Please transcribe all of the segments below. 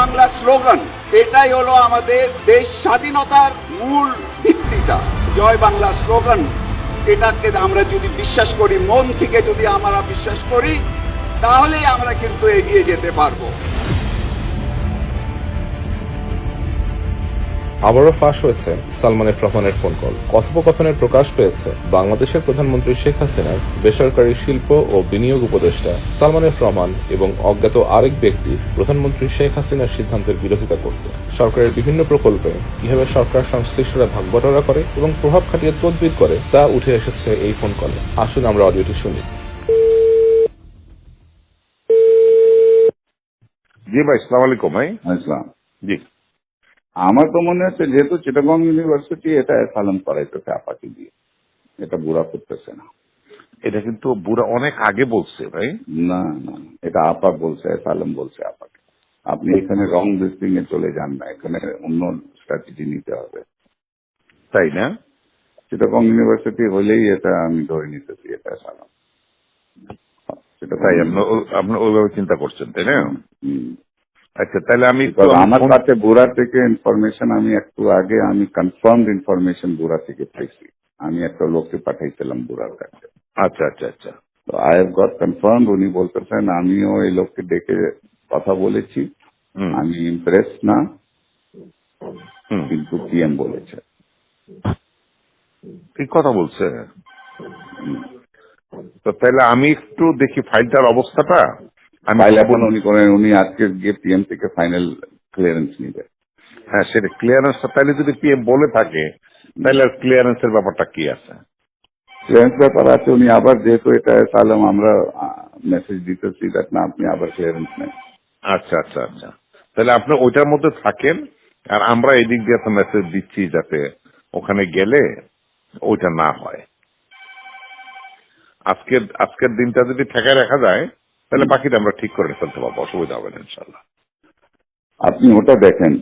Bangla slogan, এটাই হলো আমাদের দেশ স্বাধীনতার মূল ভিত্তিটা। জয় বাংলা স্লোগান, এটাকে আমরা যদি বিশ্বাস করি, মন থেকে যদি আমরা বিশ্বাস করি, তাহলেই আমরা কিন্তু এগিয়ে যেতে পারবো। আবারও ফাঁস হয়েছে সালমান এফ রহমানের ফোন কল। কথোপকথনের প্রকাশ পেয়েছে বাংলাদেশের প্রধানমন্ত্রী শেখ হাসিনার বেসরকারি শিল্প ও বিনিয়োগ উপদেষ্টা সালমান এফ রহমান এবং অজ্ঞাত আরেক ব্যক্তি প্রধানমন্ত্রী শেখ হাসিনার সিদ্ধান্তের বিরোধিতা করতে সরকারের বিভিন্ন প্রকল্পে কিভাবে সরকার সংশ্লিষ্টরা ভাগবটোয়ারা করে এবং প্রভাব খাটিয়ে তদবির করে তা উঠে এসেছে এই ফোন কলে। আসুন আমরা অডিওটি শুনি। জি ভাই, সালাম আলাইকুম ভাই। আসলাম। জি, আমার তো মনে হচ্ছে যেহেতু চিটাগং ইউনিভার্সিটি এটা অ্যাসাইলাম করাইতেছে আপাকে দিয়ে, এটা বুড়া করতেছে না। এটা কিন্তু বুড়া অনেক আগে বলছে ভাই। না না, এটা আপা বলছে, অ্যাসাইলাম বলছে আপাকে। আপনি এখানে রং লিস্টিং এ চলে যান না, এখানে অন্য স্ট্র্যাটেজি নিতে হবে। তাই না? চিটাগং ইউনিভার্সিটি হলেই এটা আমি ধরে নিতেছি এটা অ্যাসাইলাম। তাই আপনি ওইভাবে চিন্তা করছেন, তাই না? আচ্ছা, তাহলে আমি আমার কাছে বুড়া থেকে ইনফরমেশন, আমি একটু আগে আমি কনফার্মড ইনফরমেশন বুড়া থেকে পাইছি। আমি একটা লোককে পাঠাইছিলাম বুড়ার কাছে। আচ্ছা আচ্ছা আচ্ছা, তো আই হ্যাভ গট কনফার্ম। উনি বলতেছেন আমিও এই লোককে ডেকে কথা বলেছি, আমি ইমপ্রেস না, কিন্তু পিএম বলেছে। ঠিক কথা বলছে। তো তাহলে আমি একটু দেখি ফাইলটার অবস্থাটা। ফাইল এখন উনি করেন, উনি আজকে গিয়ে পিএম থেকে ফাইনাল ক্লিয়ারেন্স নিবে। হ্যাঁ, সেটা ক্লিয়ারেন্সটা তাহলে যদি পিএম বলে থাকে তাহলে আর ক্লিয়ারেন্সের ব্যাপারটা কি আছে? ক্লিয়ারেন্স ব্যাপার আছে, উনি আবার যেহেতু এটা সালাম আমরা মেসেজ দিতেছি দ্যাট না আপনি আবার ক্লিয়ারেন্স নেন। আচ্ছা আচ্ছা আচ্ছা, তাহলে আপনি ওইটার মধ্যে থাকেন আর আমরা এদিক দিয়ে একটা মেসেজ দিচ্ছি যাতে ওখানে গেলে ওইটা না হয়। আজকের দিনটা যদি ঠেকায় রাখা যায় তাহলে বাকিটা আমরা ঠিক করে ফেলতে পারবো, অসুবিধা হবে না ইনশাল্লাহ। আপনি ওটা দেখেন,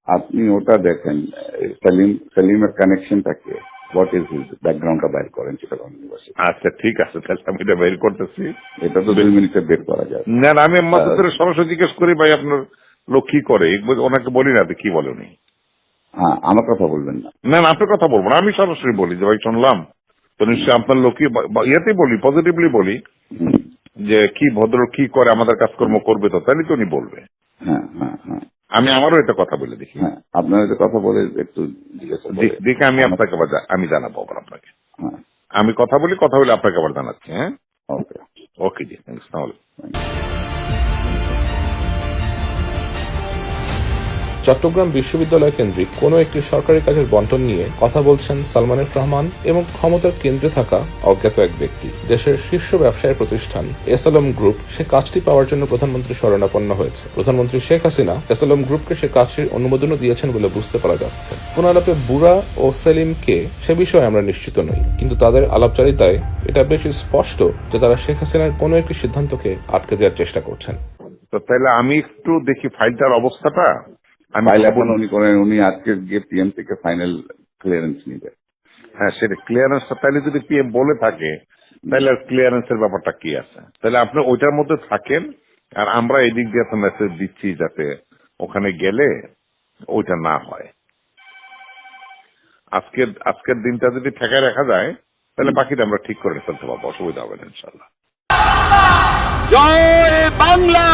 আপনি ওটা দেখেন সেলিমের কানেকশনটা কি, হোয়াট ইজ হিজ ব্যাকগ্রাউন্ডটা বাইর করেন চিটাগং ইউনিভার্সিটি। আচ্ছা ঠিক আছে, তাহলে আমি এটা বের করতেছি। এটা তো 2 মিনিটে বের করা যায় না, আমি মাত্র সরাসরি জিজ্ঞেস করি ভাই আপনার লোক কি করে, ওনাকে বলি না কি বলে উনি। হ্যাঁ, আমার কথা বলবেন না। না, আপনার কথা বলবো না, আমি সরাসরি বলি যে ভাই শুনলাম তো নিশ্চয়ই আপনার লোকই, ইয়াতেই বলি, পজিটিভলি বলি যে কি ভদ্র কি করে, আমাদের কাজকর্ম করবে, তো তাহলে তো উনি বলবে। হ্যাঁ হ্যাঁ হ্যাঁ, আমি আমারও এটা কথা বলে দেখি। হ্যাঁ আপনার এটা কথা বলে একটু জিজ্ঞাসা দেখে আমি আপনাকে আমি জানাবো আবার আপনাকে। হ্যাঁ, আমি কথা বলে আপনাকে আবার জানাচ্ছি। হ্যাঁ, ওকে ওকে জি, আসসালামু আলাইকুম। চট্টগ্রাম বিশ্ববিদ্যালয় কেন্দ্রিক কোনো একটি সরকারি কাজের বন্টন নিয়ে কথা বলছেন সালমান এফ রহমান এবং ক্ষমতার কেন্দ্রে থাকা অজ্ঞাত এক ব্যক্তি। দেশের শীর্ষ ব্যবসায়ী প্রতিষ্ঠান এসএলএম গ্রুপ সে কাজটি পাওয়ার জন্য প্রধানমন্ত্রী শরণাপন্ন হয়েছে। প্রধানমন্ত্রী শেখ হাসিনা এসএলএম গ্রুপকে সে কাজটির অনুমোদনও দিয়েছেন বলে বুঝতে পারা যাচ্ছে। ফোনালাপে বুড়া ও সেলিম কে সে বিষয়ে আমরা নিশ্চিত নই, কিন্তু তাদের আলাপচারিতায় এটা বেশি স্পষ্ট যে তারা শেখ হাসিনার কোনো একটি সিদ্ধান্তকে আটকে দেওয়ার চেষ্টা করছেন। তো তাহলে আমি একটু দেখি ফাইলটার অবস্থাটা। ফাইল এখন উনি করেন, উনি আজকে গিয়ে পিএম থেকে ফাইনাল ক্লিয়ারেন্স নিবে। হ্যাঁ, সেটা ক্লিয়ারেন্সটা তাহলে যদি পিএম বলে থাকে তাহলে আর ক্লিয়ারেন্সের ব্যাপারটা কি আছে? তাহলে আপনি ওইটার মধ্যে থাকেন আর আমরা এদিক দিয়ে একটা মেসেজ দিচ্ছি যাতে ওখানে গেলে ওইটা না হয়। আজকের দিনটা যদি ঠেকায় রাখা যায় তাহলে বাকিটা আমরা ঠিক করে ফেলতে পারবো, অসুবিধা হবে না ইনশাল্লাহ। জয় বাংলা।